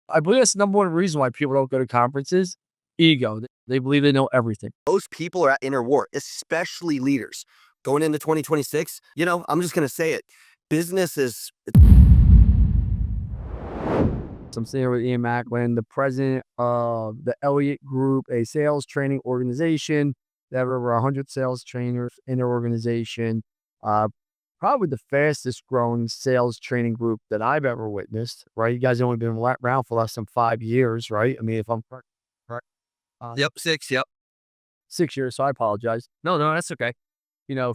I believe that's the number one reason why people don't go to conferences. Ego. They believe they know everything. Most people are at inner war, especially leaders. Going into 2026, I'm just going to say it. Business is. So I'm sitting here with Ian Macklin, the president of the Elliott Group, a sales training organization. They have over 100 sales trainers in their organization. Uh, Probably the fastest growing sales training group that I've ever witnessed, right? You guys have only been around for less than 5 years, right? I mean, if I'm correct, correct, Yep, 6. Yep. 6 years, so I apologize. No, that's okay.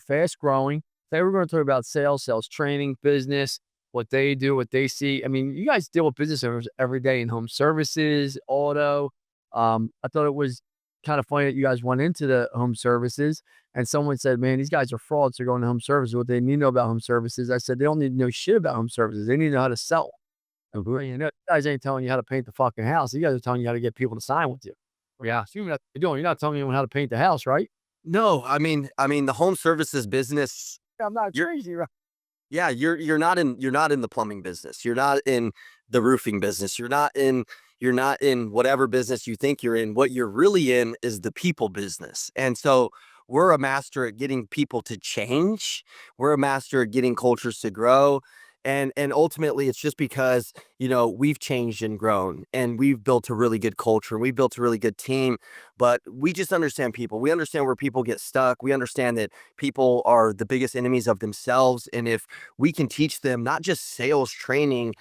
Fast growing. They were going to talk about sales, sales training, business, what they do, what they see. I mean, you guys deal with business owners every day in home services, auto. I thought it was kind of funny that you guys went into the home services and someone said, man, these guys are frauds. They're going to home services. What they need to know about home services. I said, they don't need to know shit about home services. They need to know how to sell. And you guys ain't telling you how to paint the fucking house. You guys are telling you how to get people to sign with you. Yeah, assuming that's what you're doing. You're not telling anyone how to paint the house, right? No, I mean the home services business. I'm not You're crazy, right? Yeah, you're not in the plumbing business. You're not in the roofing business. You're not in whatever business you think you're in. What you're really in is the people business. And so we're a master at getting people to change. We're a master at getting cultures to grow. And ultimately it's just because, we've changed and grown and we've built a really good culture and we've built a really good team, but we just understand people. We understand where people get stuck. We understand that people are the biggest enemies of themselves. And if we can teach them not just sales training,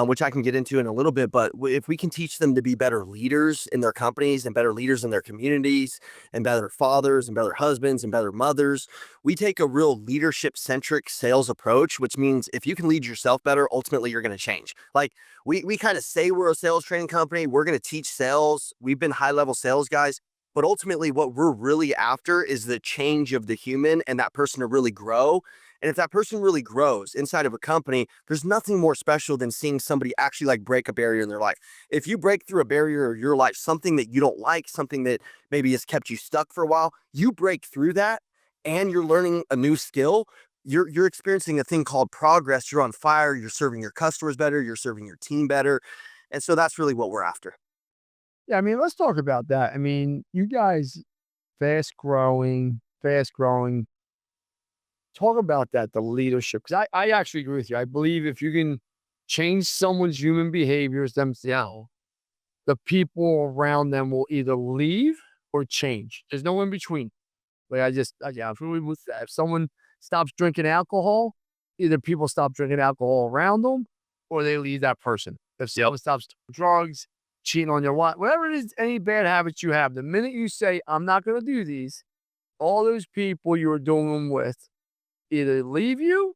which I can get into in a little bit, but if we can teach them to be better leaders in their companies and better leaders in their communities and better fathers and better husbands and better mothers, we take a real leadership centric sales approach, which means if you can lead yourself better, ultimately you're going to change. Like we kind of say we're a sales training company. We're going to teach sales. We've been high level sales guys. But ultimately, what we're really after is the change of the human and that person to really grow. And if that person really grows inside of a company, there's nothing more special than seeing somebody actually like break a barrier in their life. If you break through a barrier in your life, something that you don't like, something that maybe has kept you stuck for a while, you break through that and you're learning a new skill. You're experiencing a thing called progress. You're on fire. You're serving your customers better. You're serving your team better. And so that's really what we're after. Yeah, I mean, let's talk about that. I mean, you guys fast growing, fast growing. Talk about that, the leadership. Because I actually agree with you. I believe if you can change someone's human behaviors themselves, the people around them will either leave or change. There's no in between. Like yeah, if, with that. If someone stops drinking alcohol, either people stop drinking alcohol around them or they leave that person. If Yep. someone stops doing drugs, cheating on your wife, whatever it is, any bad habits you have, the minute you say, I'm not going to do these, all those people you were doing them with either leave you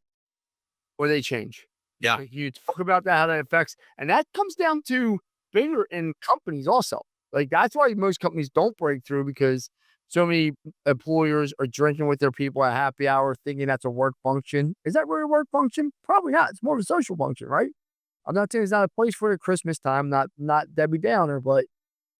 or they change. Yeah. Like, you talk about that, how that affects, and that comes down to bigger in companies also. Like that's why most companies don't break through because so many employers are drinking with their people at happy hour, thinking that's a work function. Is that really a work function? Probably not. It's more of a social function, right? I'm not saying it's not a place for it at Christmas time. Not Debbie Downer, but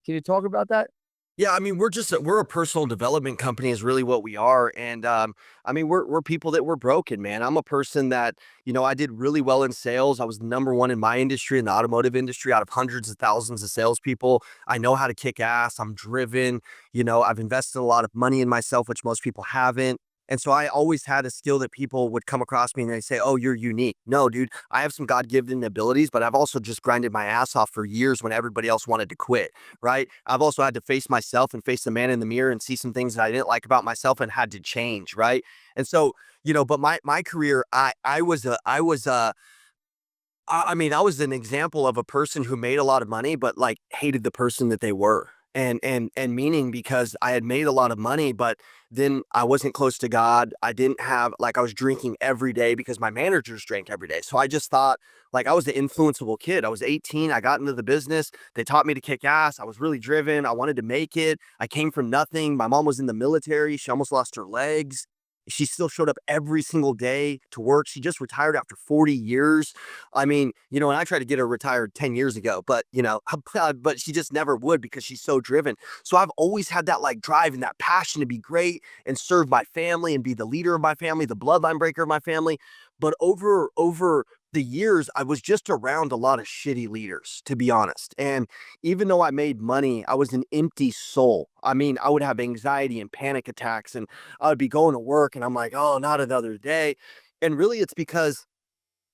can you talk about that? Yeah, I mean, we're a personal development company is really what we are, and I mean, we're people that were broken, man. I'm a person that I did really well in sales. I was number one in my industry, in the automotive industry, out of hundreds of thousands of salespeople. I know how to kick ass. I'm driven. I've invested a lot of money in myself, which most people haven't. And so I always had a skill that people would come across me and they say, "Oh, you're unique." No, dude, I have some God-given abilities, but I've also just grinded my ass off for years when everybody else wanted to quit, right? I've also had to face myself and face the man in the mirror and see some things that I didn't like about myself and had to change, right? And so, but my career, I was an example of a person who made a lot of money, but like hated the person that they were. And meaning because I had made a lot of money, but then I wasn't close to God. I didn't have like I was drinking every day because my managers drank every day. So I just thought like I was the influenceable kid. I was 18. I got into the business. They taught me to kick ass. I was really driven. I wanted to make it. I came from nothing. My mom was in the military. She almost lost her legs. She still showed up every single day to work. She just retired after 40 years. I mean, and I tried to get her retired 10 years ago, but, but she just never would because she's so driven. So I've always had that like drive and that passion to be great and serve my family and be the leader of my family, the bloodline breaker of my family. But over the years, I was just around a lot of shitty leaders, to be honest. And even though I made money, I was an empty soul. I mean, I would have anxiety and panic attacks, and I would be going to work and I'm like, oh, not another day. And really, it's because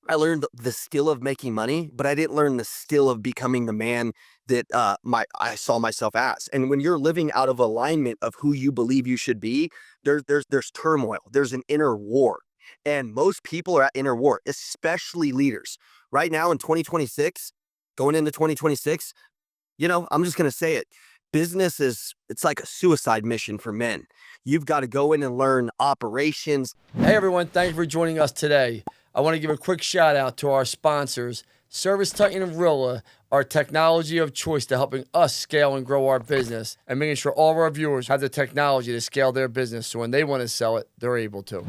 I learned the skill of making money, but I didn't learn the skill of becoming the man that I saw myself as. And when you're living out of alignment of who you believe you should be, there's turmoil. There's an inner war. And most people are at inner war, especially leaders. Right now in 2026, going into 2026, I'm just going to say it. Business it's like a suicide mission for men. You've got to go in and learn operations. Hey everyone, thank you for joining us today. I want to give a quick shout out to our sponsors, Service Titan and Rilla, our technology of choice to helping us scale and grow our business and making sure all of our viewers have the technology to scale their business so when they want to sell it, they're able to.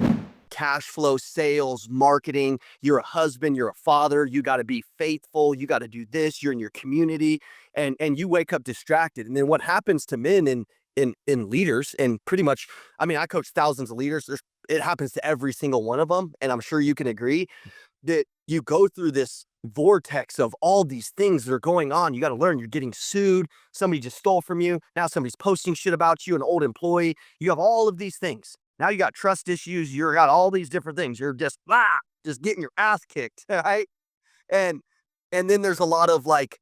Cash flow, sales, marketing. You're a husband, you're a father, you got to be faithful, you got to do this, you're in your community, and you wake up distracted. And then what happens to men in leaders, and pretty much, I mean, I coach thousands of leaders. It happens to every single one of them, and I'm sure you can agree that you go through this vortex of all these things that are going on. You got to learn. You're getting sued. Somebody just stole from you. Now somebody's posting shit about you, an old employee. You have all of these things. Now you got trust issues. You got all these different things. You're just getting your ass kicked, right? And then there's a lot of like,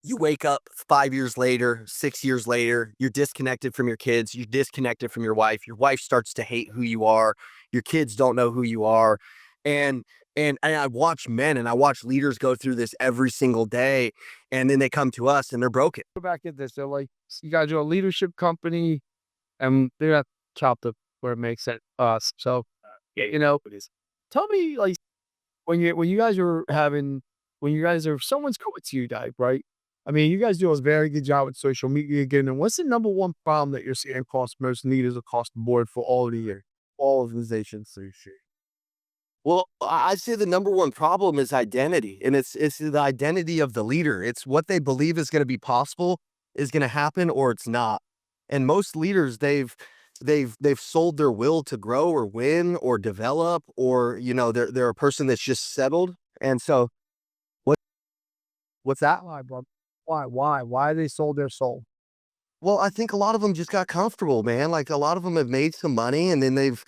you wake up 5 years later, 6 years later, you're disconnected from your kids, you're disconnected from your wife. Your wife starts to hate who you are. Your kids don't know who you are. And I watch men and I watch leaders go through this every single day. And then they come to us and they're broken. Go back at this. They're like, you guys are a leadership company and they're not chopped up where it makes sense. So, yeah, it is. Tell me, like, when you guys are someone's coming to you, guys, right? I mean, you guys do a very good job with social media again. And what's the number one problem that you're seeing across most leaders across the board for all organizations? So shit. Well, I'd say the number one problem is identity, and it's the identity of the leader. It's what they believe is going to be possible is going to happen, or it's not. And most leaders, they've sold their will to grow or win or develop, or they're a person that's just settled. And so, what what's that? Why, bro? Why they sold their soul? Well, I think a lot of them just got comfortable, man. Like a lot of them have made some money and then they've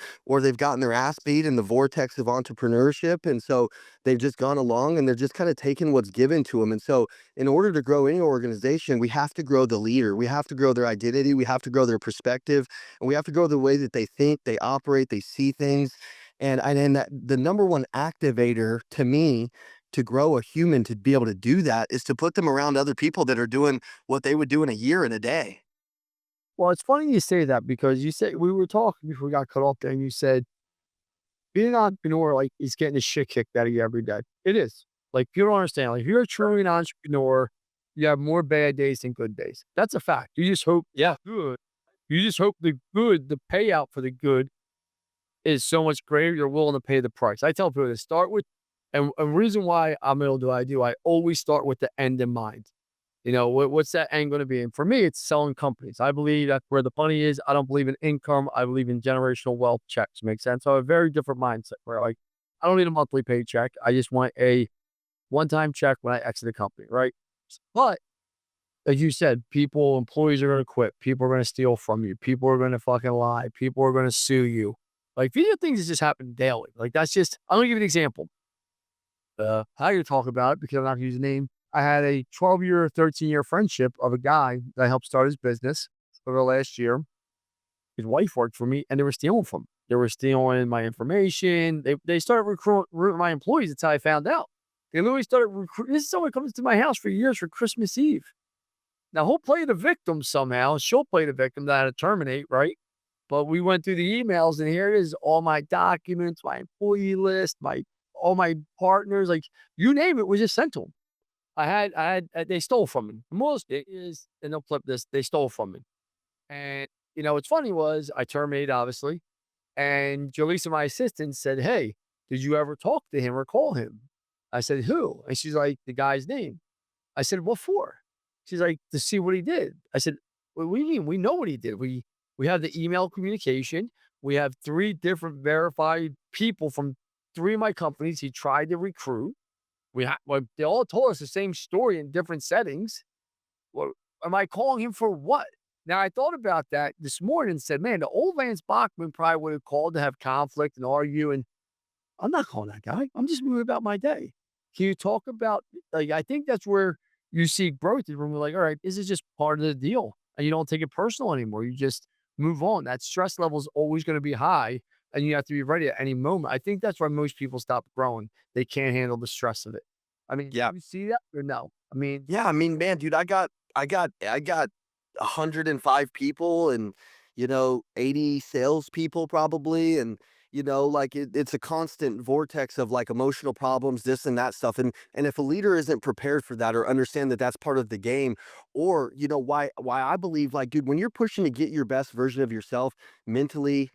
gotten their ass beat in the vortex of entrepreneurship. And so they've just gone along and they're just kind of taking what's given to them. And so in order to grow any organization, we have to grow the leader. We have to grow their identity. We have to grow their perspective, and we have to grow the way that they think, they operate, they see things. And that the number one activator to me to grow a human to be able to do that is to put them around other people that are doing what they would do in a year in a day. Well, it's funny you say that because you said we were talking before we got cut off there, and you said being an entrepreneur, like, is getting the shit kicked out of you every day. It is. Like, you don't understand. Like, if you're truly an entrepreneur, you have more bad days than good days. That's a fact. You just hope, yeah, good. You just hope the payout for the good is so much greater. You're willing to pay the price. I tell people to start with, and a reason why I'm able to do what I do, I always start with the end in mind. What's that end going to be? And for me, it's selling companies. I believe that's where the money is. I don't believe in income. I believe in generational wealth checks. Make sense? So I have a very different mindset where, like, I don't need a monthly paycheck. I just want a one-time check when I exit the company, right? But as you said, employees are going to quit. People are going to steal from you. People are going to fucking lie. People are going to sue you. Like, these are things that just happen daily. Like, I'm going to give you an example. How you talk about it because I'm not going to use a name. I had a 12-year, 13-year friendship of a guy that I helped start his business over the last year. His wife worked for me, and they were stealing from me. They were stealing my information. They started recruiting my employees. That's how I found out. They literally started recruiting. This is someone comes to my house for years for Christmas Eve. Now, he'll play the victim somehow. She'll play the victim that I had to terminate, right? But we went through the emails, and here it is, all my documents, my employee list, all my partners, like, you name it, was just sent to them. They stole from me. Most is, and they'll flip this, they stole from me. And, what's funny was I terminated, obviously. And Jaleesa, my assistant, said, "Hey, did you ever talk to him or call him?" I said, "Who?" And she's like, "The guy's name." I said, "What for?" She's like, "To see what he did." I said, "What do you mean? We know what he did. We have the email communication. We have 3 different verified people from 3 of my companies he tried to recruit. well, they all told us the same story in different settings. Well, am I calling him for what? Now I thought about that this morning and said, man, the old Lance Bachman probably would have called to have conflict and argue. And I'm not calling that guy. I'm just moving about my day. Can you talk about like I think that's where you see growth is when we're like, all right, this is just part of the deal. And you don't take it personal anymore. You just move on. That stress level is always going to be high and you have to be ready at any moment. I think that's why most people stop growing. They can't handle the stress of it. I mean, Yeah. you see that or no? I mean, Yeah, I mean, man, dude, I got 105 people and 80 salespeople probably. And like it's a constant vortex of like emotional problems, this and that stuff. And if a leader isn't prepared for that or understand that that's part of the game, or why I believe like, dude, when you're pushing to get your best version of yourself mentally,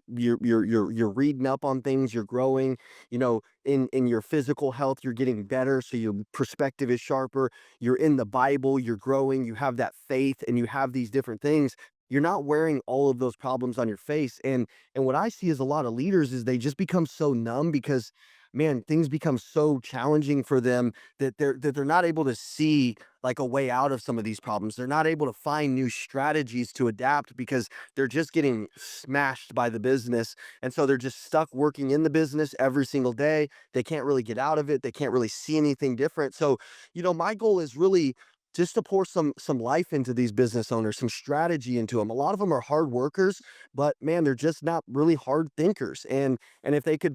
you're reading up on things, you're growing, in your physical health, you're getting better, so your perspective is sharper. You're in the Bible, you're growing, you have that faith, and you have these different things. You're not wearing all of those problems on your face. And what I see is a lot of leaders is they just become so numb because man, things become so challenging for them that they're not able to see like a way out of some of these problems. They're not able to find new strategies to adapt because they're just getting smashed by the business. And so they're just stuck working in the business every single day. They can't really get out of it. They can't really see anything different. So, my goal is really just to pour some life into these business owners, some strategy into them. A lot of them are hard workers, but man, they're just not really hard thinkers. And if they could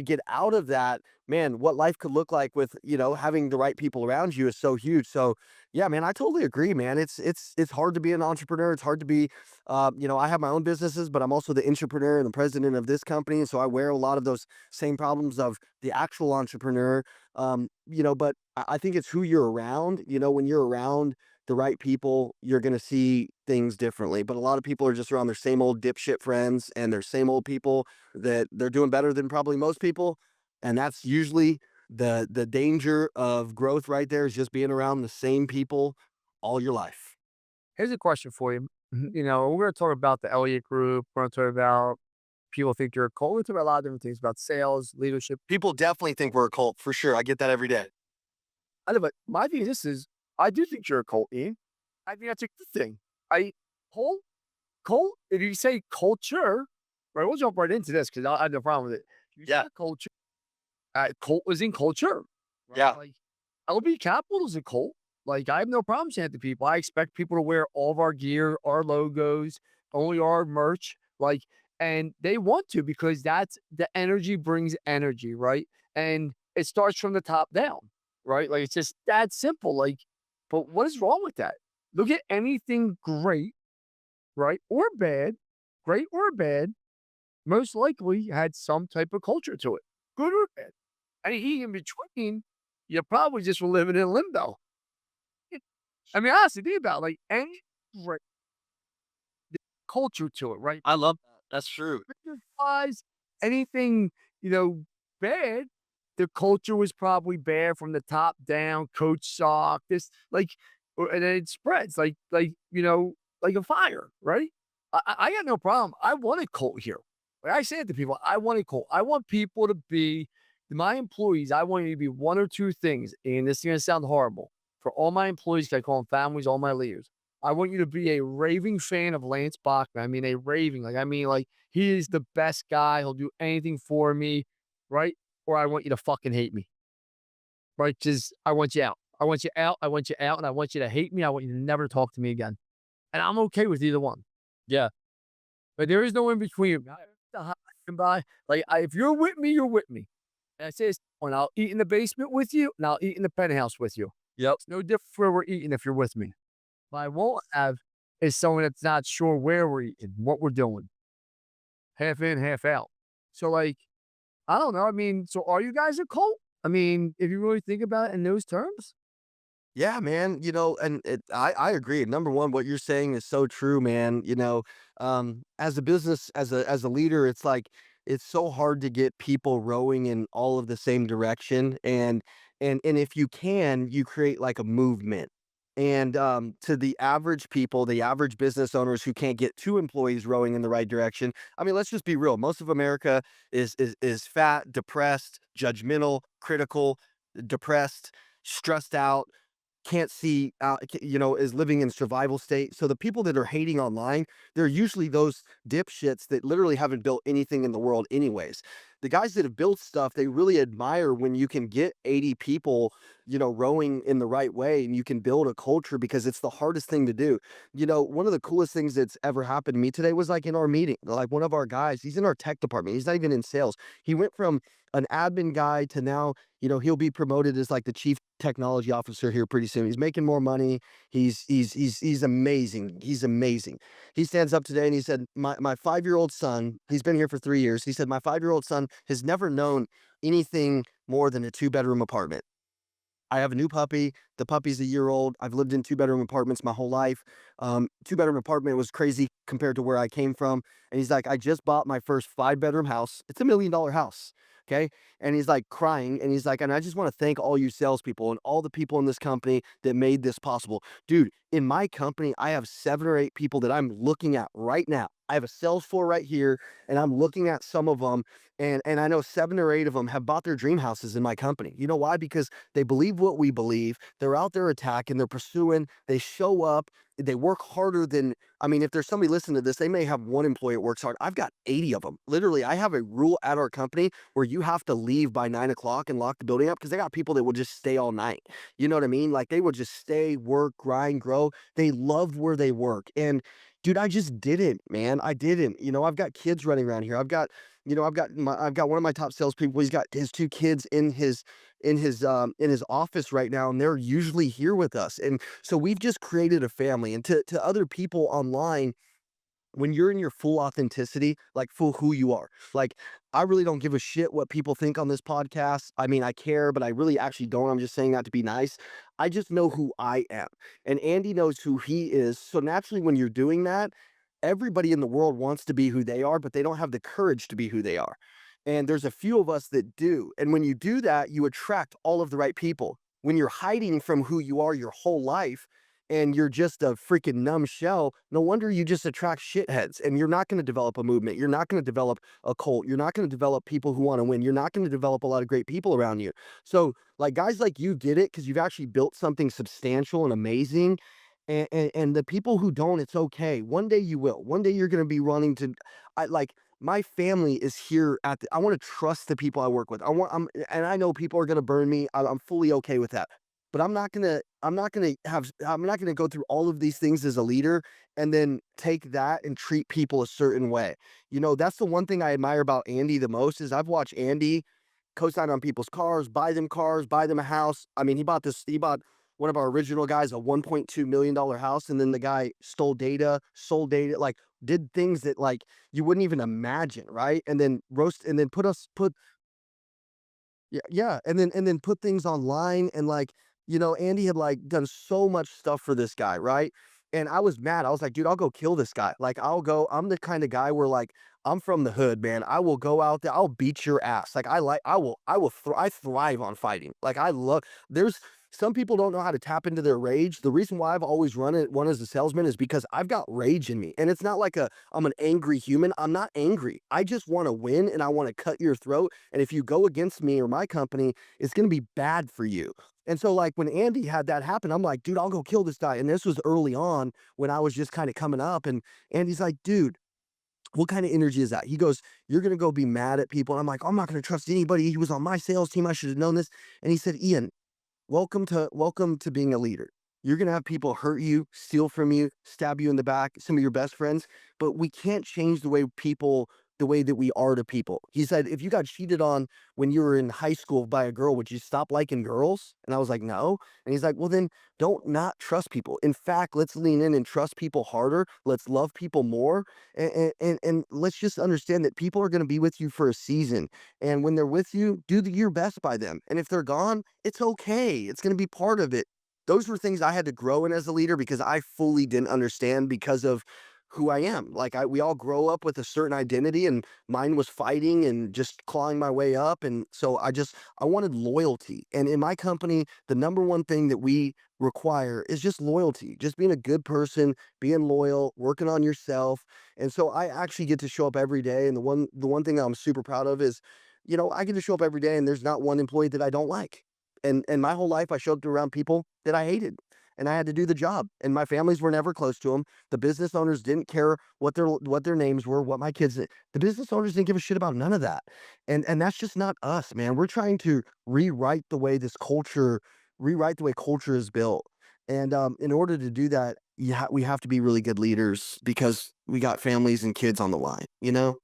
get out of that, man, what life could look like with, having the right people around you is so huge. So, yeah, man, I totally agree, man. It's hard to be an entrepreneur. It's hard to be I have my own businesses, but I'm also the entrepreneur and the president of this company. And so I wear a lot of those same problems of the actual entrepreneur. But I think it's who you're around. When you're around the right people, you're going to see things differently. But a lot of people are just around their same old dipshit friends and their same old people that they're doing better than probably most people. And that's usually the danger of growth right there is just being around the same people all your life. here's a question for you. We're going to talk about the Elliott Group. We're going to talk about people think you're a cult. We're going to talk about a lot of different things about sales, leadership. People definitely think we're a cult for sure. I get that every day. I know, but my thing is this is, I do think you're a cult, Ian. I think that's a good thing. I cult, cult. If you say culture, right? We'll jump right into this because I have no problem with it. If you Yeah. say culture, cult is in culture, right? Yeah. Like LB Capital is a cult. Like I have no problem saying it to people. I expect people to wear all of our gear, our logos, only our merch. Like, and they want to because that's the energy brings energy, right? And it starts from the top down, right? Like it's just that simple. Like, but what is wrong with that? Look at anything great, right? Or bad, great or bad, most likely had some type of culture to it, good or bad. Anything in between, you probably just were living in limbo. It I mean, honestly, think about it, like any great culture to it, right? I love that. That's true. Business-wise, anything, bad, the culture was probably bad from the top down, coach sock, this like and then it spreads like a fire, right? I got no problem. I want a cult here. Like I say it to people, I want a cult. I want people to be my employees, I want you to be one or two things, and this is gonna sound horrible. For all my employees, 'cause I call them families, all my leaders. I want you to be a raving fan of Lance Bachman. I mean, a raving, like, he is the best guy. He'll do anything for me, right? Or I want you to fucking hate me, right? Just, I want you out. I want you out. I want you out. And I want you to hate me. I want you to never talk to me again. And I'm okay with either one. Yeah. But there is no in between. The high and by. Like, if you're with me, you're with me. And I say this, and I'll eat in the basement with you, and I'll eat in the penthouse with you. Yep. It's no different where we're eating if you're with me. What I won't have is someone that's not sure where we're eating, what we're doing, half in, half out. So, like, I don't know. I mean, so are you guys a cult? I mean, if you really think about it in those terms, Yeah, man, and I agree. Number one, what you're saying is so true, man. As a business, as a leader, it's like it's so hard to get people rowing in all of the same direction. And if you can, you create like a movement. And to the average people, the average business owners who can't get two employees rowing in the right direction. I mean, let's just be real. Most of America is fat, depressed, judgmental, critical, depressed, stressed out, can't see out, is living in survival state. So the people that are hating online, they're usually those dipshits that literally haven't built anything in the world anyways. The guys that have built stuff, they really admire when you can get 80 people, rowing in the right way and you can build a culture because it's the hardest thing to do. One of the coolest things that's ever happened to me today was like in our meeting, like one of our guys, he's in our tech department. He's not even in sales. He went from an admin guy to now, he'll be promoted as like the chief technology officer here pretty soon. He's making more money. He's amazing. He's amazing. He stands up today and he said, my 5-year-old son, he's been here for 3 years. He said, my 5-year-old son has never known anything more than a 2-bedroom apartment. I have a new puppy. The puppy's a year old. I've lived in 2-bedroom apartments my whole life. 2-bedroom apartment was crazy compared to where I came from. And he's like, I just bought my first 5-bedroom house. It's $1 million house. Okay. And he's like crying. And he's like, and I just want to thank all you salespeople and all the people in this company that made this possible. Dude, in my company, I have 7 or 8 people that I'm looking at right now. I have a sales floor right here, and I'm looking at some of them. And I know 7 or 8 of them have bought their dream houses in my company. You know why? Because they believe what we believe. They're out there attacking, they're pursuing, they show up, they work harder than, I mean, if there's somebody listening to this, they may have one employee that works hard. I've got 80 of them. Literally, I have a rule at our company where you have to leave by 9 o'clock and lock the building up because they got people that will just stay all night. You know what I mean? Like they will just stay, work, grind, grow. They love where they work. And dude, I just didn't, man. I didn't. I've got kids running around here. I've got one of my top salespeople. He's got his 2 kids in his office right now, and they're usually here with us. And so we've just created a family. And to other people online, when you're in your full authenticity, like full who you are, like I really don't give a shit what people think on this podcast. I mean, I care, but I really actually don't. I'm just saying that to be nice. I just know who I am, and Andy knows who he is. So naturally, when you're doing that, everybody in the world wants to be who they are, but they don't have the courage to be who they are. And there's a few of us that do. And when you do that, you attract all of the right people. When you're hiding from who you are your whole life, and you're just a freaking numb shell, no wonder you just attract shitheads, and you're not going to develop a movement. You're not going to develop a cult. You're not going to develop people who want to win. You're not going to develop a lot of great people around you. So, like guys like you did it because you've actually built something substantial and amazing. And the people who don't, it's okay. One day you will. One day you're going to be running to, I like my family is here at the, I want to trust the people I work with. And I know people are going to burn me. I'm fully okay with that. But I'm not gonna go through all of these things as a leader and then take that and treat people a certain way. That's the one thing I admire about Andy the most is I've watched Andy co-sign on people's cars, buy them a house. I mean, he bought one of our original guys a $1.2 million house, and then the guy stole data, sold data, like did things that like you wouldn't even imagine, right? And then put yeah, yeah, and then put things online and, like, Andy had, like, done so much stuff for this guy, right? And I was mad. I was like, "Dude, I'll go kill this guy." Like, I'm the kinda guy where, like, I'm from the hood, man. I will go out there, I'll beat your ass. Like, I thrive on fighting. Like, I love there's some people don't know how to tap into their rage. The reason why I've always run as a salesman is because I've got rage in me, and it's not like I'm an angry human. I'm not angry. I just wanna win, and I wanna cut your throat, and if you go against me or my company, it's gonna be bad for you. And so, like, when Andy had that happen, I'm like, "Dude, I'll go kill this guy." And this was early on when I was just kinda coming up, and Andy's like, "Dude, what kind of energy is that?" He goes, "You're gonna go be mad at people." And I'm like, "I'm not gonna trust anybody. He was on my sales team. I should have known this." And he said, "Ian, welcome to being a leader. You're gonna have people hurt you, steal from you, stab you in the back, some of your best friends, but we can't change the way that we are to people." He said, "If you got cheated on when you were in high school by a girl, would you stop liking girls?" And I was like, "No." And he's like, "Well, then don't not trust people. In fact, let's lean in and trust people harder. Let's love people more. And let's just understand that people are going to be with you for a season. And when they're with you, your best by them. And if they're gone, it's okay. It's going to be part of it." Those were things I had to grow in as a leader because I fully didn't understand because of who I am. Like we all grow up with a certain identity, and mine was fighting and just clawing my way up. And so I wanted loyalty. And in my company, the number one thing that we require is just loyalty, just being a good person, being loyal, working on yourself. And so I actually get to show up every day. And the one thing that I'm super proud of is, I get to show up every day and there's not one employee that I don't like. And my whole life I showed up around people that I hated. And I had to do the job. And my families were never close to them. The business owners didn't care what their names were, what my kids did. The business owners didn't give a shit about none of that. And that's just not us, man. We're trying to rewrite the way culture is built. And in order to do that, we have to be really good leaders because we got families and kids on the line, you know?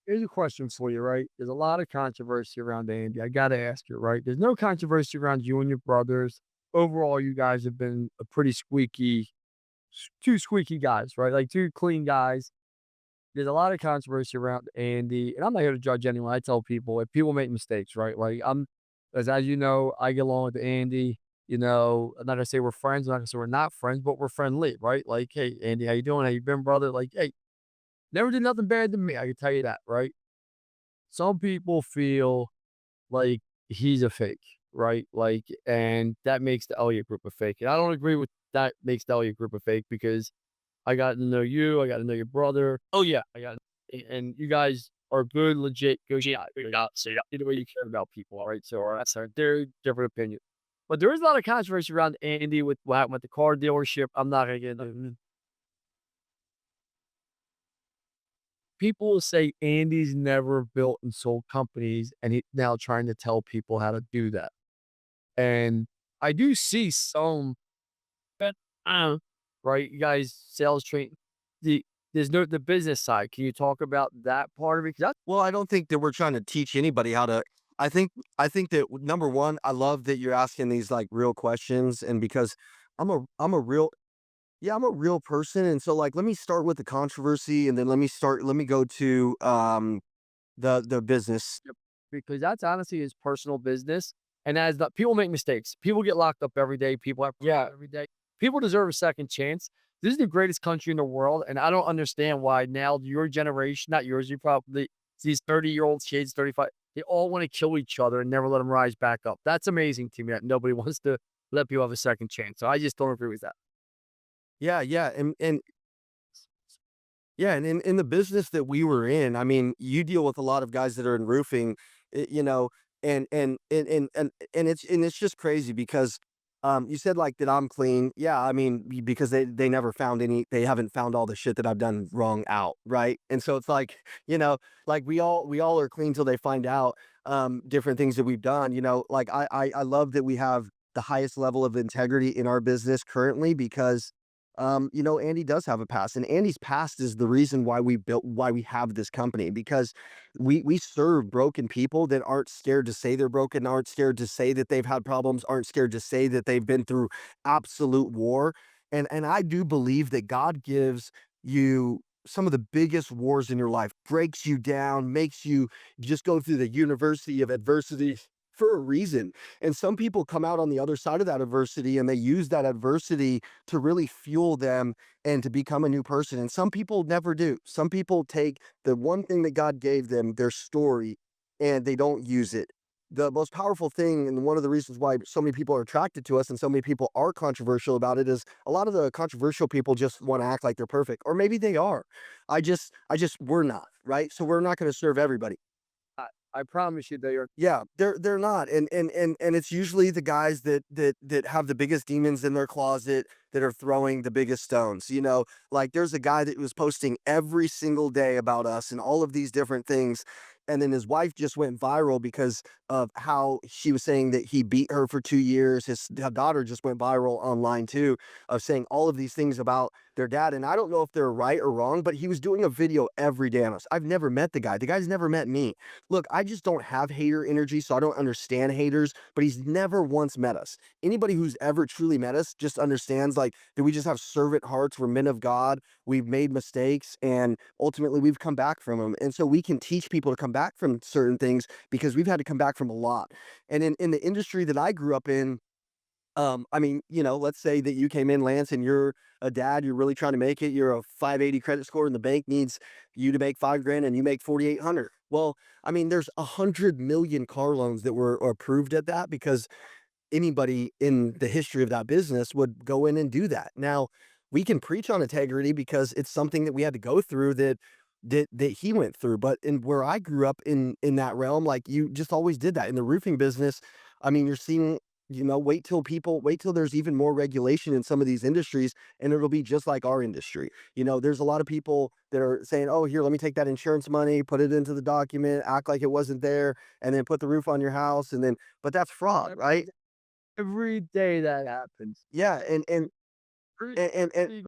Here's a question for you, right? There's a lot of controversy around Andy. I got to ask you, right? There's no controversy around you and your brothers. Overall, you guys have been a pretty two squeaky guys, right? Like two clean guys. There's a lot of controversy around Andy, and I'm not here to judge anyone. I tell people if people make mistakes, right? Like as you know, I get along with Andy. I'm not gonna say we're friends. I'm not gonna say we're not friends, but we're friendly, right? Like, hey, Andy, how you doing? How you been, brother? Like, hey, never did nothing bad to me. I can tell you that, right? Some people feel like he's a fake, right? Like, and that makes the Elliott Group a fake. And I don't agree with that makes the Elliott Group a fake because I got to know you. I got to know your brother. Oh yeah, and you guys are good, legit, good. Yeah, the way you care about people. All right, so that's their different opinion. But there is a lot of controversy around Andy with what happened with the car dealership. I'm not gonna get into people will say Andy's never built and sold companies, and he's now trying to tell people how to do that. And I do see some, but, right? You guys, sales train. The there's no the business side. Can you talk about that part of it? 'Cause Well, I don't think that we're trying to teach anybody how to. I think that number one, I love that you're asking these like real questions, and because I'm a real yeah, I'm a real person, and so like let me start with the controversy, and then let me go to the business. because that's honestly his personal business. And as the people make mistakes, people get locked up every day. People have every day. People deserve a second chance. This is the greatest country in the world, and I don't understand why now your generation, not yours, you probably these 30-year-old kids, 35, they all want to kill each other and never let them rise back up. That's amazing to me that nobody wants to let people have a second chance. So I just don't agree with that. Yeah, yeah, and yeah, and in the business that we were in, I mean, you deal with a lot of guys that are in roofing, and it's just crazy because you said like that I'm clean. Yeah, I mean, because they never found they haven't found all the shit that I've done wrong out, right? And so it's like, like we all are clean till they find out different things that we've done, like I love that we have the highest level of integrity in our business currently because Andy does have a past, and Andy's past is the reason why we have this company because we serve broken people that aren't scared to say they're broken, aren't scared to say that they've had problems, aren't scared to say that they've been through absolute war. And I do believe that God gives you some of the biggest wars in your life, breaks you down, makes you just go through the university of adversity for a reason. And some people come out on the other side of that adversity and they use that adversity to really fuel them and to become a new person. And some people never do. Some people take the one thing that God gave them, their story, and they don't use it. The most powerful thing, and one of the reasons why so many people are attracted to us and so many people are controversial about it, is a lot of the controversial people just want to act like they're perfect, or maybe they are. We're not, right? So we're not going to serve everybody. I promise you they are. Yeah, they're not, and it's usually the guys that have the biggest demons in their closet that are throwing the biggest stones. Like there's a guy that was posting every single day about us and all of these different things, and then his wife just went viral because of how she was saying that he beat her for 2 years. His daughter just went viral online too, of saying all of these things about their dad. And I don't know if they're right or wrong, but he was doing a video every day on us. I've never met the guy. The guy's never met me. Look, I just don't have hater energy, so I don't understand haters, but he's never once met us. Anybody who's ever truly met us just understands like that we just have servant hearts. We're men of God. We've made mistakes and ultimately we've come back from them. And so we can teach people to come back from certain things because we've had to come back from a lot. And in the industry that I grew up in, I mean, let's say that you came in, Lance, and you're a dad, you're really trying to make it. You're a 580 credit score, and the bank needs you to make 5 grand, and you make 4,800. Well, I mean, there's 100 million car loans that were approved at that because anybody in the history of that business would go in and do that. Now, we can preach on integrity because it's something that we had to go through that he went through. But in where I grew up in that realm, like you just always did that in the roofing business. I mean, you're seeing, wait till there's even more regulation in some of these industries, and it'll be just like our industry. There's a lot of people that are saying, "Oh, here, let me take that insurance money, put it into the document, act like it wasn't there, and then put the roof on your house, and then," but that's fraud, right? Every day that happens. Yeah, Every and day.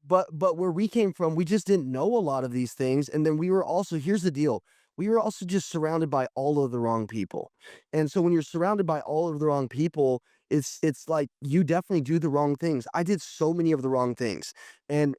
but where we came from, we just didn't know a lot of these things, and then we were also here's the deal, we were also just surrounded by all of the wrong people, and so when you're surrounded by all of the wrong people, it's like you definitely do the wrong things. I did so many of the wrong things, and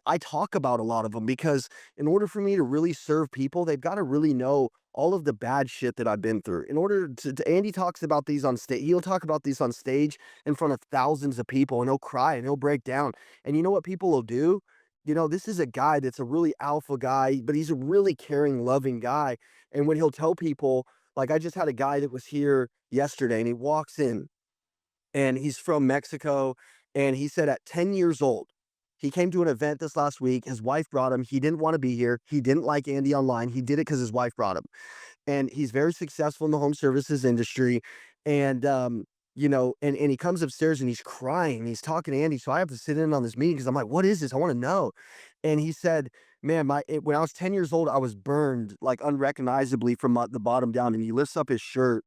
I talk about a lot of them because in order for me to really serve people, they've gotta really know all of the bad shit that I've been through. In order to Andy talks about these on stage, he'll talk about these on stage in front of thousands of people, and he'll cry and he'll break down. And you know what people will do? This is a guy that's a really alpha guy, but he's a really caring, loving guy. And when he'll tell people, like I just had a guy that was here yesterday, and he walks in and he's from Mexico. And he said at 10 years old, he came to an event this last week. His wife brought him. He didn't want to be here. He didn't like Andy online. He did it because his wife brought him, and he's very successful in the home services industry. And and he comes upstairs and he's crying. He's talking to Andy. So I have to sit in on this meeting because I'm like, what is this? I want to know. And he said, man, when I was 10 years old, I was burned like unrecognizably from the bottom down. And he lifts up his shirt,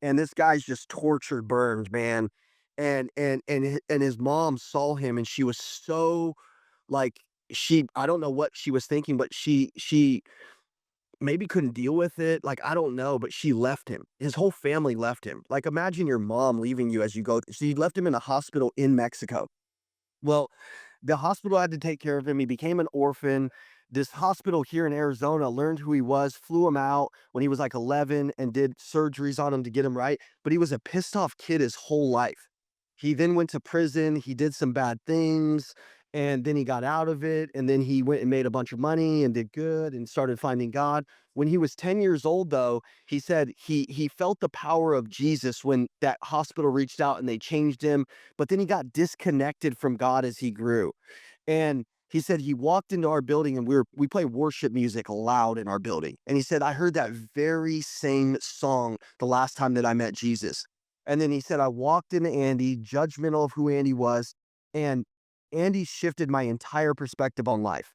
and this guy's just tortured, burned, man. And his mom saw him, and she was so like, I don't know what she was thinking, but she maybe couldn't deal with it, like, I don't know, but she left him. His whole family left him. Like, imagine your mom leaving you as you go, so you left him in a hospital in Mexico. Well, the hospital had to take care of him. He became an orphan. This hospital here in Arizona learned who he was, flew him out when he was like 11 and did surgeries on him to get him right. But he was a pissed off kid his whole life. He then went to prison. He did some bad things, and then he got out of it. And then he went and made a bunch of money and did good and started finding God. When he was 10 years old, though, he said he felt the power of Jesus when that hospital reached out and they changed him, but then he got disconnected from God as he grew. And he said he walked into our building, and we play worship music loud in our building. And he said, I heard that very same song the last time that I met Jesus. And then he said, I walked into Andy, judgmental of who Andy was, and Andy shifted my entire perspective on life.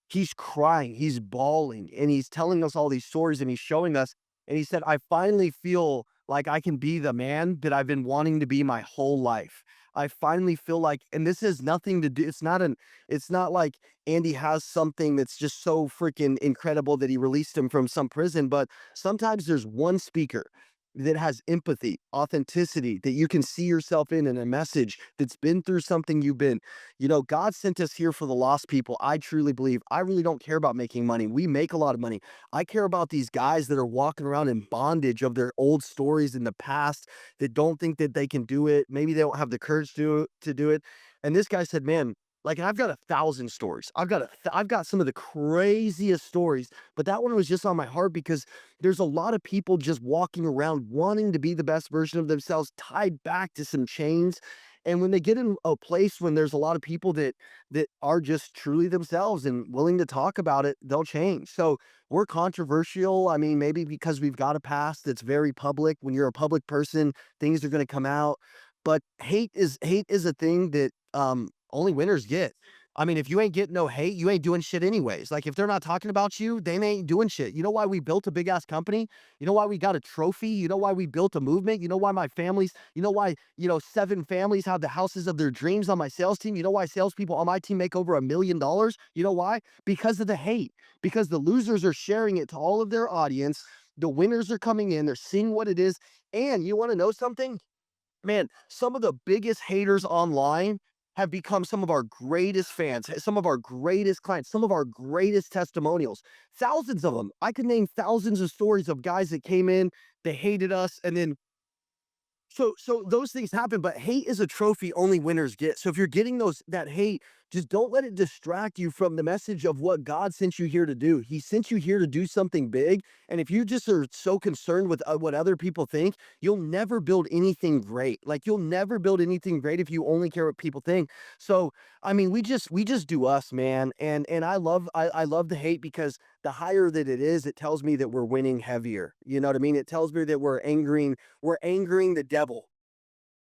He's crying, he's bawling, and he's telling us all these stories, and he's showing us. And he said, I finally feel like I can be the man that I've been wanting to be my whole life. I finally feel like, and this has nothing to do, it's not like Andy has something that's just so freaking incredible that he released him from some prison, but sometimes there's one speaker that has empathy, authenticity, that you can see yourself in a message that's been through something you've been. God sent us here for the lost people. I truly believe. I really don't care about making money. We make a lot of money. I care about these guys that are walking around in bondage of their old stories in the past, that don't think that they can do it. Maybe they don't have the courage to do it. And this guy said, man, like I've got 1,000 stories. I've got some of the craziest stories, but that one was just on my heart because there's a lot of people just walking around wanting to be the best version of themselves, tied back to some chains. And when they get in a place when there's a lot of people that are just truly themselves and willing to talk about it, they'll change. So we're controversial. I mean, maybe because we've got a past that's very public. When you're a public person, things are going to come out. But hate is a thing that only winners get. I mean, if you ain't getting no hate, you ain't doing shit anyways. Like if they're not talking about you, they ain't doing shit. You know why we built a big ass company? You know why we got a trophy? You know why we built a movement? You know why you know why, 7 families have the houses of their dreams on my sales team? You know why salespeople on my team make over $1 million? You know why? Because of the hate. Because the losers are sharing it to all of their audience. The winners are coming in, they're seeing what it is. And you want to know something? Man, some of the biggest haters online have become some of our greatest fans, some of our greatest clients, some of our greatest testimonials. Thousands of them. I could name thousands of stories of guys that came in, they hated us, and then So those things happen, but hate is a trophy only winners get. So if you're getting that hate, just don't let it distract you from the message of what God sent you here to do. He sent you here to do something big. And if you just are so concerned with what other people think, you'll never build anything great. Like you'll never build anything great if you only care what people think. So I mean, we just do us, man. And I love the hate because the higher that it is, it tells me that we're winning heavier. You know what I mean? It tells me that we're angering the devil.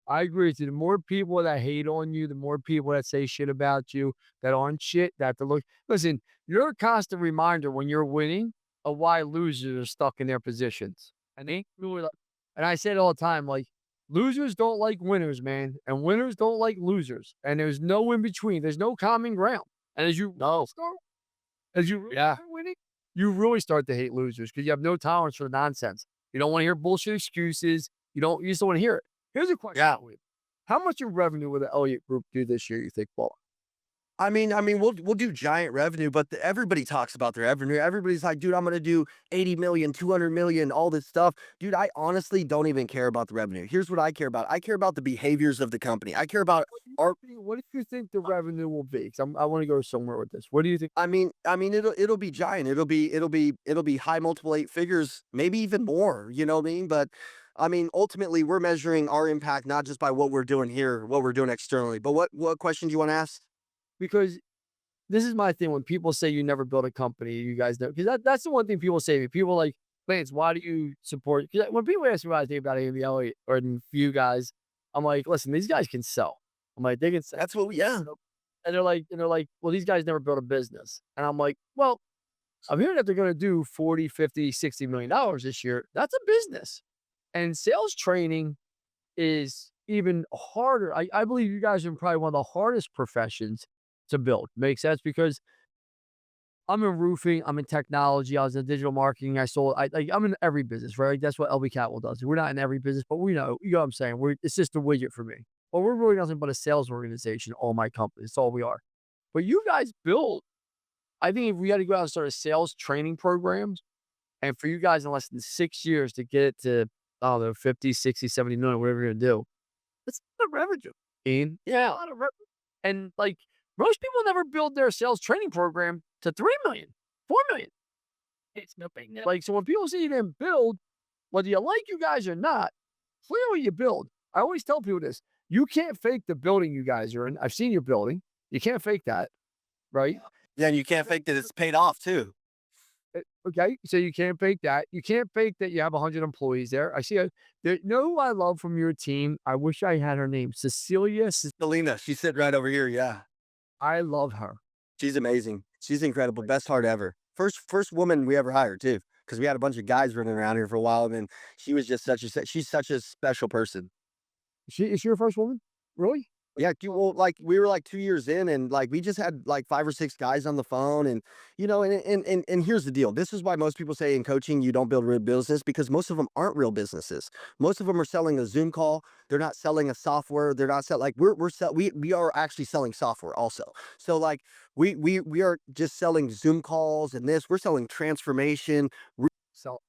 I agree with you. The more people that hate on you, the more people that say shit about you that aren't shit, that have to look. Listen, you're a constant reminder when you're winning of why losers are stuck in their positions. And they really like, and I say it all the time, like losers don't like winners, man, and winners don't like losers, and there's no in between. There's no common ground. And as you No. start, as you really Yeah. start winning, you really start to hate losers because you have no tolerance for the nonsense. You don't want to hear bullshit excuses. You just don't want to hear it. Here's a question Yeah. for you. How much of revenue will the Elliott Group do this year, you think, Paul? I mean, we'll do giant revenue, but everybody talks about their revenue. Everybody's like, dude, I'm gonna do 80 million, 200 million, all this stuff. Dude, I honestly don't even care about the revenue. Here's what I care about. I care about the behaviors of the company. I care about our What do you think the revenue will be? 'Cause I want to go somewhere with this. What do you think? I mean, it'll be giant. It'll be high multiple eight figures, maybe even more. You know what I mean? But I mean, ultimately, we're measuring our impact not just by what we're doing here, what we're doing externally. But what question do you want to ask? Because this is my thing when people say you never build a company, you guys know, because that's the one thing people say to me. People are like, Lance, why do you support? Because when people ask me what I think about Andy Elliott or you guys, I'm like, listen, these guys can sell. I'm like, they can sell. That's what yeah. And they're like, well, these guys never built a business. And I'm like, well, I'm hearing that they're going to do 40, 50, $60 million this year. That's a business. And sales training is even harder. I believe you guys are probably one of the hardest professions to build. Makes sense because I'm in roofing, I'm in technology, I was in digital marketing. I'm in every business, right? Like, that's what LB Capital does. We're not in every business, but we know, you know what I'm saying? It's just a widget for me. Well, we're really nothing but a sales organization, all my companies. That's all we are. But you guys build, I think if we had to go out and start a sales training programs, and for you guys in less than 6 years to get it to, I don't know, 50, 60, 70 million, whatever you're going to do, that's a lot of revenue. Ian. Yeah. A lot of revenue. And like most people never build their sales training program to 3 million, 4 million. It's no big deal. Like, so when people see you didn't build, whether you like you guys or not, clearly you build. I always tell people this. You can't fake the building you guys are in. I've seen your building. You can't fake that, right? Yeah, and you can't fake that it's paid off too. Okay, so you can't fake that. You can't fake that you have 100 employees there. I see. You know who I love from your team? I wish I had her name. Cecilia. Selena, she's sitting right over here. Yeah. I love her. She's amazing. She's incredible. Best heart ever. First woman we ever hired too, because we had a bunch of guys running around here for a while, and then she was just she's such a special person. Is she your first woman? Really? Yeah, well, like we were like 2 years in, and like we just had like 5 or 6 guys on the phone, and and here's the deal. This is why most people say in coaching you don't build real business because most of them aren't real businesses. Most of them are selling a Zoom call. They're not selling a software. They're not selling like we are actually selling software also. So like we are just selling Zoom calls and this. We're selling transformation, So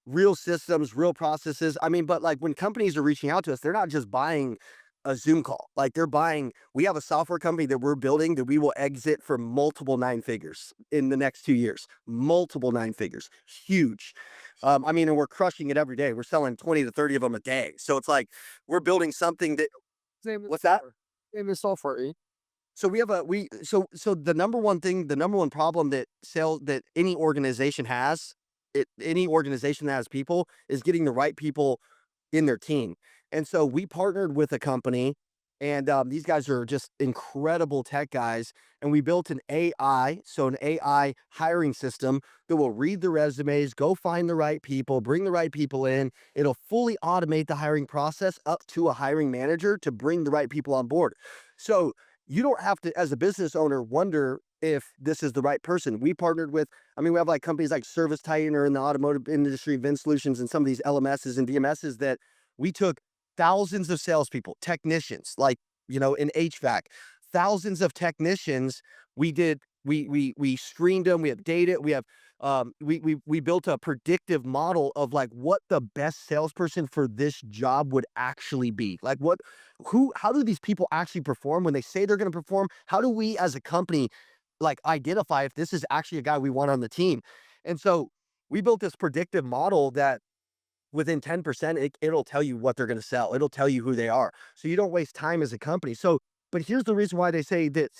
real systems, real processes. I mean, but like when companies are reaching out to us, they're not just buying a Zoom call. Like they're buying, we have a software company that we're building that we will exit for multiple nine figures in the next 2 years. Multiple nine figures. Huge. I mean, and we're crushing it every day. We're selling 20 to 30 of them a day. So it's like we're building something that name the what's that? software. Name the software. Ian. So we have a we so the number one thing, the number one problem that any organization has, any organization that has people is getting the right people in their team. And so we partnered with a company, and these guys are just incredible tech guys. And we built an AI, so an AI hiring system that will read the resumes, go find the right people, bring the right people in. It'll fully automate the hiring process up to a hiring manager to bring the right people on board. So you don't have to, as a business owner, wonder if this is the right person. We partnered with, I mean, we have like companies like Service Titan or in the automotive industry, Vin Solutions, and some of these LMSs and DMSs that we took thousands of salespeople, technicians, like, in HVAC, thousands of technicians. We screened them. We have data. We have We built a predictive model of like what the best salesperson for this job would actually be. Like how do these people actually perform when they say they're going to perform? How do we as a company like identify if this is actually a guy we want on the team? And so we built this predictive model that within 10%, it'll tell you what they're going to sell. It'll tell you who they are. So you don't waste time as a company. So, but here's the reason why they say that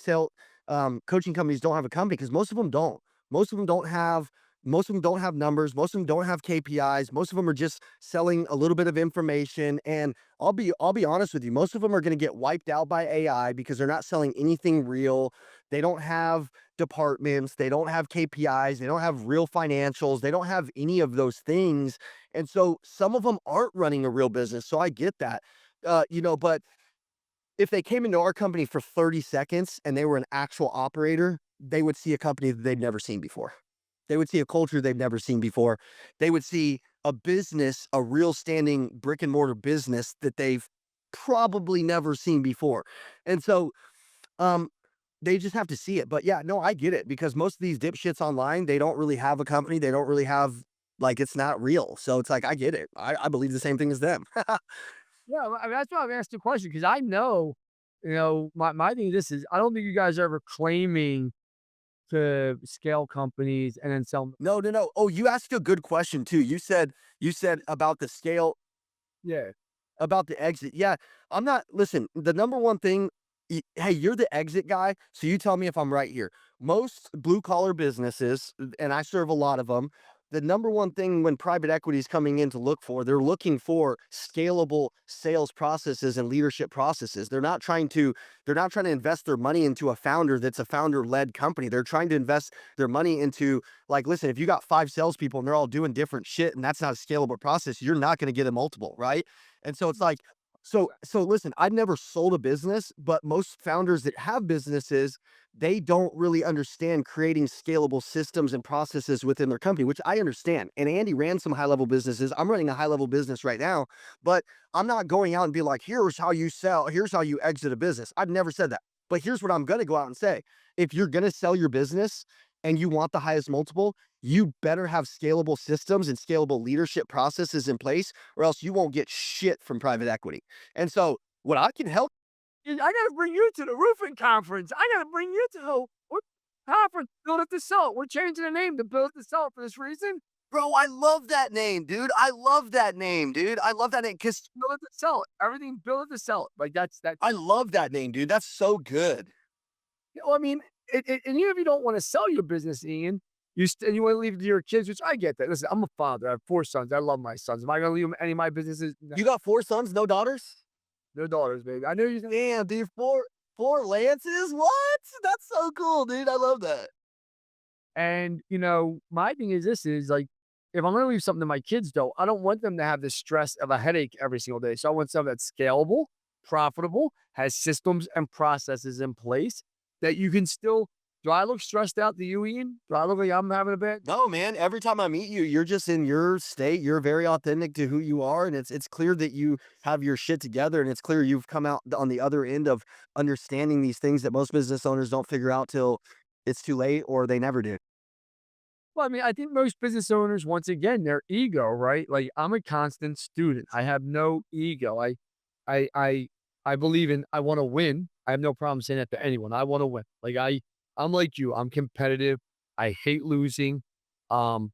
coaching companies don't have a company, because most of them don't. Most of them don't have, most of them don't have numbers. Most of them don't have KPIs. Most of them are just selling a little bit of information. And I'll be honest with you. Most of them are going to get wiped out by AI because they're not selling anything real. They don't have departments. They don't have KPIs. They don't have real financials. They don't have any of those things. And so some of them aren't running a real business. So I get that. But if they came into our company for 30 seconds and they were an actual operator, they would see a company that they've never seen before. They would see a culture they've never seen before. They would see a business, a real standing brick and mortar business that they've probably never seen before. And so um, they just have to see it. But yeah, no, I get it, because most of these dipshits online, they don't really have a company. They don't really have, like, it's not real. So it's like, I get it. I believe the same thing as them. Yeah, I mean, that's why I've asked the question, because I know, my thing. This is, I don't think you guys are ever claiming to scale companies and then sell 'em. No, no, no. Oh, you asked a good question too. You said about the scale, Yeah. about the exit. Yeah, I'm not, listen, the number one thing, hey, you're the exit guy, so you tell me if I'm right here. Most blue collar businesses, and I serve a lot of them, the number one thing when private equity is coming in to look for, they're looking for scalable sales processes and leadership processes. They're not trying to invest their money into a founder that's a founder led company. They're trying to invest their money into, like, listen, if you got 5 salespeople and they're all doing different shit and that's not a scalable process, you're not going to get a multiple, right? And so it's like, so listen, I've never sold a business, but most founders that have businesses, they don't really understand creating scalable systems and processes within their company, which I understand. And Andy ran some high level businesses. I'm running a high level business right now, but I'm not going out and be like, here's how you sell, here's how you exit a business. I've never said that. But here's what I'm going to go out and say. If you're going to sell your business and you want the highest multiple, you better have scalable systems and scalable leadership processes in place, or else you won't get shit from private equity. And so, what I can help, I gotta bring you to the roofing conference. I gotta bring you to the conference. Build it to sell it. We're changing the name to Build it to sell it for this reason. bro, I love that name, dude. I love that name, dude. I love that name because Build it to sell it. Everything build it to sell it. Like that. I love that name, dude. That's so good. I mean, and even if you don't want to sell your business, Ian, and you want to leave it to your kids, which I get that. Listen, I'm a father. I have 4 sons. I love my sons. Am I going to leave them any of my businesses? No, You got 4 sons, no daughters? no daughters, baby. I know you. Damn, dude, four Lances? What? That's so cool, dude. I love that. And my thing is, this is like, if I'm going to leave something to my kids, though, I don't want them to have the stress of a headache every single day. So I want something that's scalable, profitable, has systems and processes in place that you can still. Do I look stressed out to you, Ian? Do I look like I'm having a bad? No, man. Every time I meet you, you're just in your state. You're very authentic to who you are, and it's clear that you have your shit together, and it's clear you've come out on the other end of understanding these things that most business owners don't figure out till it's too late, or they never do. Well, I mean, I think most business owners, once again, their ego, right? Like, I'm a constant student. I have no ego. I, I, I believe in. I want to win. I have no problem saying that to anyone. I want to win. Like I'm like you. I'm competitive. I hate losing. Um,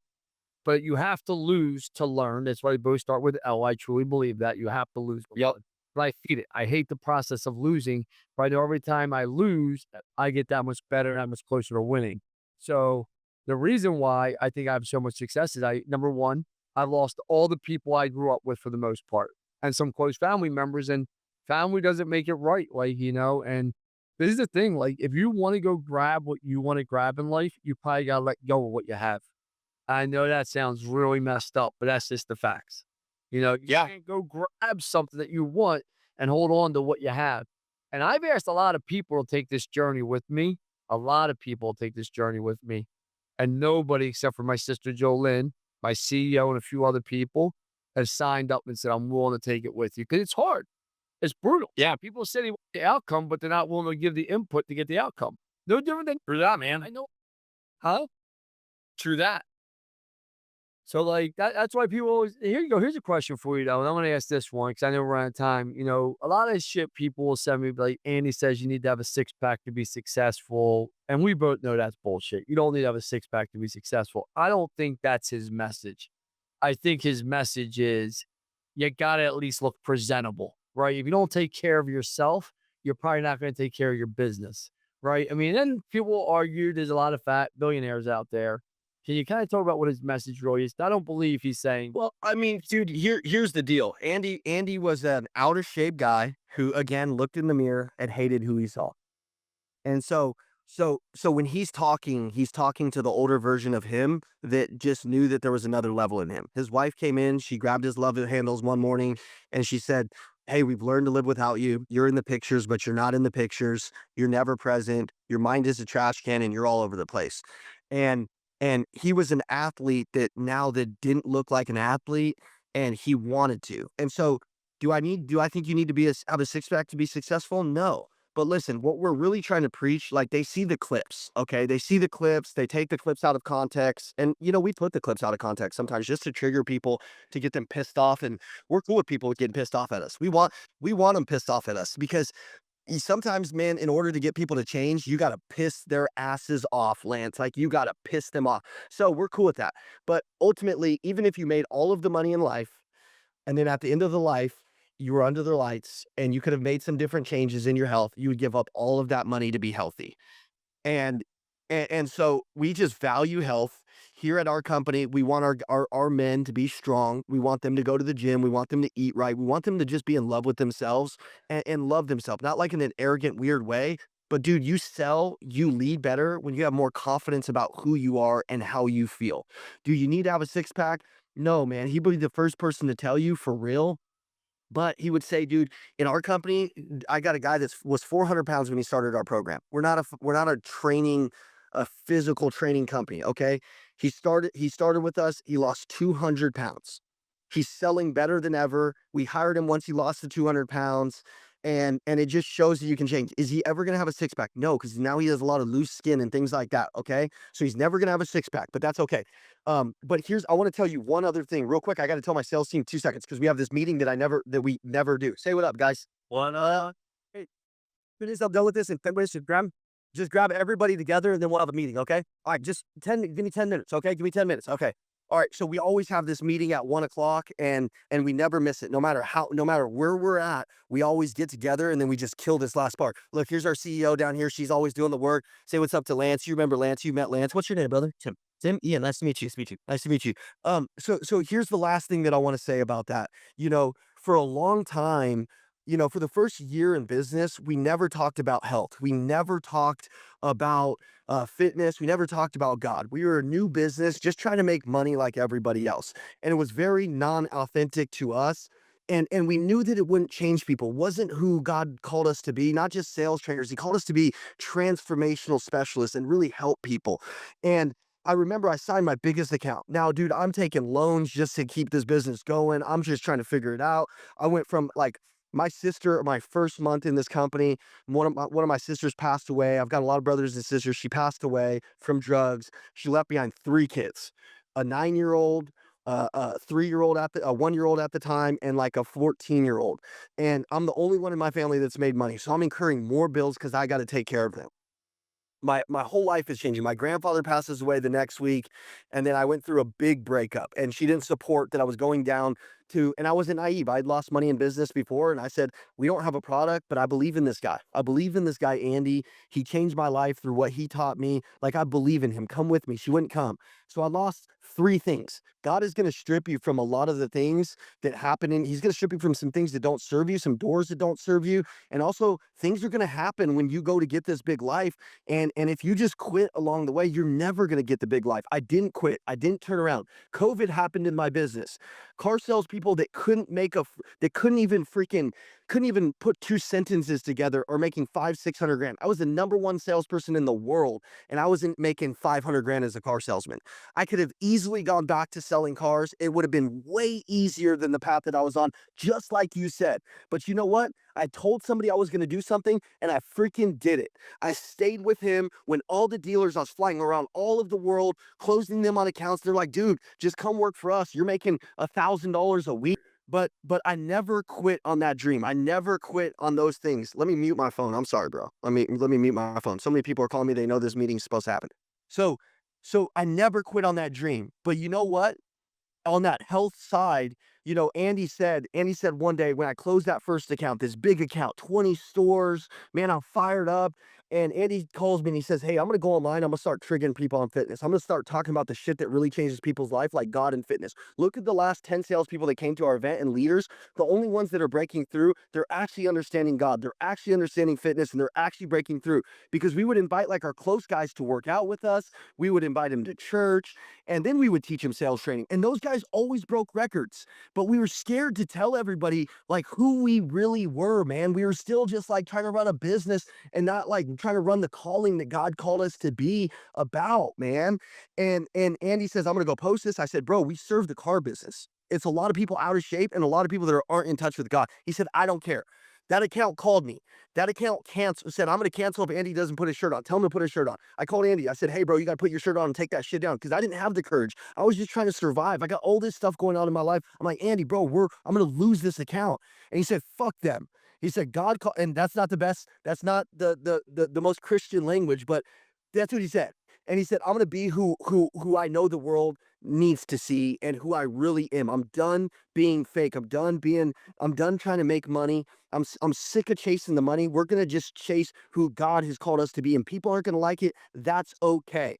but you have to lose to learn. That's why we both start with L. I truly believe that you have to lose. To Yep. learn. But I hate it. I hate the process of losing. But I know every time I lose, I get that much better and that much closer to winning. So the reason why I think I have so much success is, number one, I lost all the people I grew up with for the most part, and some close family members. And family doesn't make it right, and this is the thing. Like, if you want to go grab what you want to grab in life, you probably gotta let go of what you have. I know that sounds really messed up, but that's just the facts. You Yeah. can't go grab something that you want and hold on to what you have. And I've asked a lot of people to take this journey with me. A lot of people take this journey with me. And nobody except for my sister Jolynn, my CEO, and a few other people has signed up and said, I'm willing to take it with you. Because it's hard. It's brutal. Yeah. People say they want the outcome, but they're not willing to give the input to get the outcome. No different than True that, man. I know. Huh? True that. So, like, that's why people always here you go, here's a question for you, though, and I'm gonna ask this one because I know we're out of time. A lot of shit people will send me, like, Andy says you need to have a six-pack to be successful, and we both know that's bullshit. You don't need to have a six-pack to be successful. I don't think that's his message. I think his message is you gotta at least look presentable, right? If you don't take care of yourself, you're probably not gonna take care of your business, right? I mean, then people argue there's a lot of fat billionaires out there. Can you kind of talk about what his message really is? I don't believe he's saying, Well, I mean, dude, here's the deal. Andy was an out of shape guy who again looked in the mirror and hated who he saw. And so when he's talking to the older version of him that just knew that there was another level in him. His wife came in, she grabbed his love handles one morning and she said, "Hey, we've learned to live without you. You're in the pictures, but you're not in the pictures. You're never present. Your mind is a trash can and you're all over the place." And he was an athlete that didn't look like an athlete and he wanted to. And so do I think you need to have a six pack to be successful? No. But listen, what we're really trying to preach, like they see the clips, okay? They see the clips, they take the clips out of context. And, we put the clips out of context sometimes just to trigger people, to get them pissed off. And we're cool with people getting pissed off at us. We want them pissed off at us because sometimes, man, in order to get people to change, you got to piss their asses off, Lance. Like you got to piss them off. So we're cool with that. But ultimately, even if you made all of the money in life, and then at the end of the life, you were under the lights and you could have made some different changes in your health, you would give up all of that money to be healthy. And and so we just value health here at our company. We want our men to be strong. We want them to go to the gym. We want them to eat right. We want them to just be in love with themselves and love themselves, not like in an arrogant, weird way. But dude, you lead better when you have more confidence about who you are and how you feel. Do you need to have a six pack? No, man. He would be the first person to tell you for real. But he would say, dude, in our company, I got a guy that was 400 pounds when he started our program. We're not a physical training company. Okay. He started with us. He lost 200 pounds. He's selling better than ever. We hired him once he lost the 200 pounds. And it just shows that you can change. Is he ever going to have a six pack? No, because now he has a lot of loose skin and things like that. Okay. So he's never going to have a six pack, but that's okay. But I want to tell you one other thing real quick. I got to tell my sales team 2 seconds because we have this meeting that we never do. Say what up, guys. What up? Hey, finish up done with this in 10 minutes. Just grab everybody together and then we'll have a meeting. Okay. All right. Give me 10 minutes. Okay. Give me 10 minutes. Okay. All right. So we always have this meeting at 1 o'clock and we never miss it. No matter where we're at, we always get together and then we just kill this last part. Look, here's our CEO down here. She's always doing the work. Say what's up to Lance. You remember Lance? You met Lance. What's your name, brother? Tim. Tim, Ian, nice to meet you. Nice to meet you. Nice to meet you. So here's the last thing that I want to say about that. For a long time, for the first year in business, we never talked about health. We never talked about fitness. We never talked about God. We were a new business, just trying to make money like everybody else, and it was very non-authentic to us. And we knew that it wouldn't change people. It wasn't who God called us to be. Not just sales trainers. He called us to be transformational specialists and really help people. And I remember I signed my biggest account. Now, dude, I'm taking loans just to keep this business going. I'm just trying to figure it out. I went from like my sister, my first month in this company, one of my sisters passed away. I've got a lot of brothers and sisters. She passed away from drugs. She left behind 3 kids, a 9-year-old, a 3-year-old a 1-year-old at the time, and like a 14-year-old. And I'm the only one in my family that's made money. So I'm incurring more bills because I got to take care of them. My whole life is changing. My grandfather passes away the next week, and then I went through a big breakup, and she didn't support that I was going down to, and I wasn't naive. I'd lost money in business before, and I said, we don't have a product, but I believe in this guy. I believe in this guy, Andy. He changed my life through what he taught me. Like, I believe in him. Come with me. She wouldn't come. So I lost 3 things. God is going to strip you from a lot of the things that happen, and he's going to strip you from some things that don't serve you, some doors that don't serve you, and also things are going to happen when you go to get this big life. And if you just quit along the way, you're never going to get the big life. I didn't quit. I didn't turn around. COVID happened in my business. Car salespeople that couldn't even freaking couldn't even put two sentences together or making 500-600 grand. I was the #1 salesperson in the world, and I wasn't making 500 grand as a car salesman. I could have easily gone back to selling cars. It would have been way easier than the path that I was on, just like you said. But you know what? I told somebody I was going to do something, and I freaking did it. I stayed with him when all the dealers, I was flying around all of the world, closing them on accounts. They're like, dude, just come work for us. You're making $1,000 a week. But I never quit on that dream. I never quit on those things. Let me mute my phone. I'm sorry, bro. Let me mute my phone. So many people are calling me. They know this meeting's supposed to happen. So so I never quit on that dream. But you know what? On that health side, Andy said one day when I closed that first account, this big account, 20 stores, man, I'm fired up. And Andy calls me and he says, hey, I'm going to go online. I'm going to start triggering people on fitness. I'm going to start talking about the shit that really changes people's life, like God and fitness. Look at the last 10 salespeople that came to our event and leaders. The only ones that are breaking through, they're actually understanding God. They're actually understanding fitness, and they're actually breaking through, because we would invite like our close guys to work out with us. We would invite them to church, and then we would teach them sales training. And those guys always broke records. But we were scared to tell everybody like who we really were, man. We were still just like trying to run a business and not like trying to run the calling that God called us to be about, man. And Andy says, I'm gonna go post this. I said, bro, we serve the car business. It's a lot of people out of shape and a lot of people that aren't in touch with God. He said, I don't care. That account called me. That account said, I'm going to cancel if Andy doesn't put his shirt on. Tell him to put his shirt on. I called Andy. I said, hey, bro, you got to put your shirt on and take that shit down, because I didn't have the courage. I was just trying to survive. I got all this stuff going on in my life. I'm like, Andy, bro, I'm going to lose this account. And he said, fuck them. He said, God called, and that's not the best. That's not the most Christian language, but that's what he said. And he said, I'm going to be who I know the world needs to see and who I really am. I'm done being fake. I'm done trying to make money. I'm sick of chasing the money. We're going to just chase who God has called us to be, and people aren't going to like it. That's okay.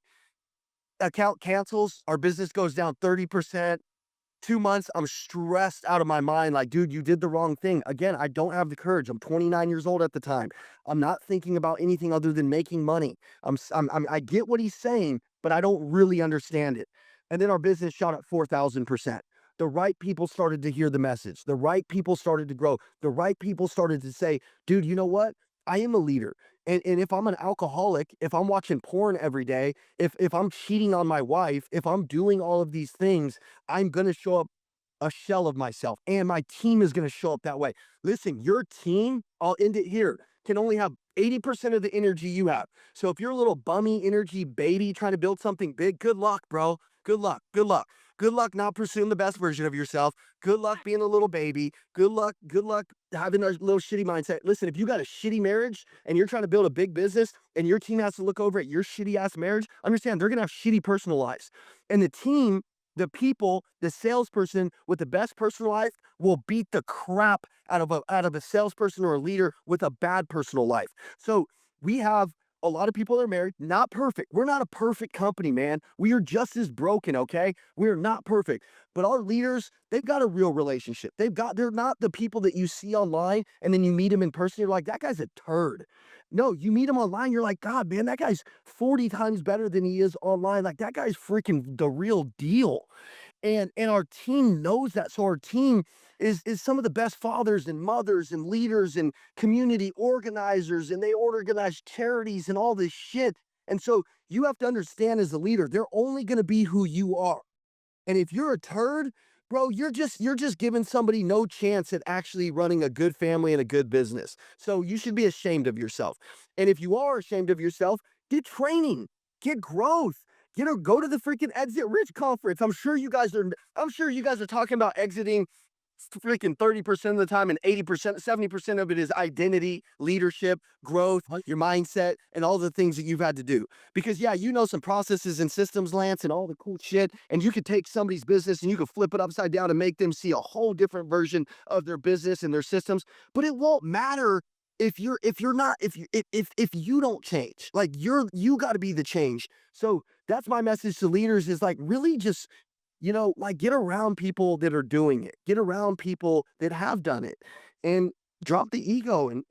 Account cancels. Our business goes down 30%. 2 months, I'm stressed out of my mind. Like, dude, you did the wrong thing. Again, I don't have the courage. I'm 29 years old at the time. I'm not thinking about anything other than making money. I get what he's saying, but I don't really understand it. And then our business shot up 4,000%. The right people started to hear the message. The right people started to grow. The right people started to say, dude, you know what? I am a leader. And if I'm an alcoholic, if I'm watching porn every day, if I'm cheating on my wife, if I'm doing all of these things, I'm going to show up a shell of myself, and my team is going to show up that way. Listen, your team, I'll end it here, can only have 80% of the energy you have. So if you're a little bummy energy baby trying to build something big, good luck, bro. Good luck. Good luck. Good luck not pursuing the best version of yourself. Good luck being a little baby. Good luck. Good luck having a little shitty mindset. Listen, if you got a shitty marriage and you're trying to build a big business and your team has to look over at your shitty ass marriage, understand they're going to have shitty personal lives. And the team, the people, the salesperson with the best personal life will beat the crap out of a salesperson or a leader with a bad personal life. So we have a lot of people that are married, not perfect. We're not a perfect company, man. We are just as broken, okay? We are not perfect. But our leaders, they've got a real relationship. They're not the people that you see online and then you meet them in person, you're like, that guy's a turd. No, you meet him online, you're like, God, man, that guy's 40 times better than he is online. Like, that guy's freaking the real deal. And our team knows that. So our team is some of the best fathers and mothers and leaders and community organizers, and they organize charities and all this shit. And so you have to understand, as a leader, they're only going to be who you are. And if you're a turd, bro, you're just giving somebody no chance at actually running a good family and a good business. So you should be ashamed of yourself. And if you are ashamed of yourself, get training, get growth. Go to the freaking Exit Rich conference. I'm sure you guys are talking about exiting freaking 30% of the time, and 80%, 70% of it is identity, leadership, growth, your mindset, and all the things that you've had to do. Because yeah, you know some processes and systems, Lance, and all the cool shit, and you could take somebody's business and you could flip it upside down and make them see a whole different version of their business and their systems. But it won't matter if you don't change. Like, you got to be the change. So that's my message to leaders, is like, really just, like, get around people that are doing it. Get around people that have done it, and drop the ego, and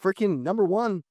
freaking number one,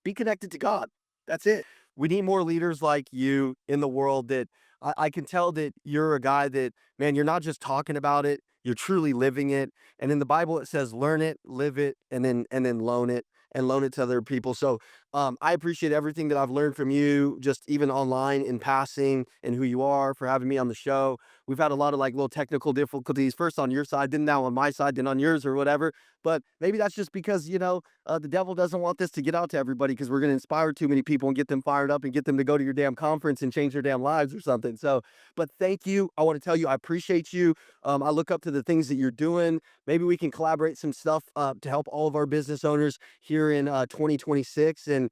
be connected to God. That's it. We need more leaders like you in the world. That I can tell that you're a guy that, man, you're not just talking about it. you're truly living it. And in the Bible, it says, learn it, live it, and then loan it to other people. So I appreciate everything that I've learned from you, just even online in passing, and who you are, for having me on the show. We've had a lot of like little technical difficulties, first on your side, then now on my side, then on yours or whatever. But maybe that's just because, the devil doesn't want this to get out to everybody, because we're going to inspire too many people and get them fired up and get them to go to your damn conference and change their damn lives or something. So, but thank you. I want to tell you, I appreciate you. I look up to the things that you're doing. Maybe we can collaborate some stuff to help all of our business owners here in 2026. And,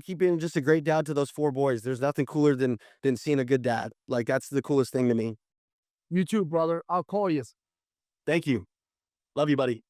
keep being just a great dad to those 4 boys. There's nothing cooler than seeing a good dad. Like, that's the coolest thing to me. You too, brother. I'll call you. Thank you. Love you, buddy.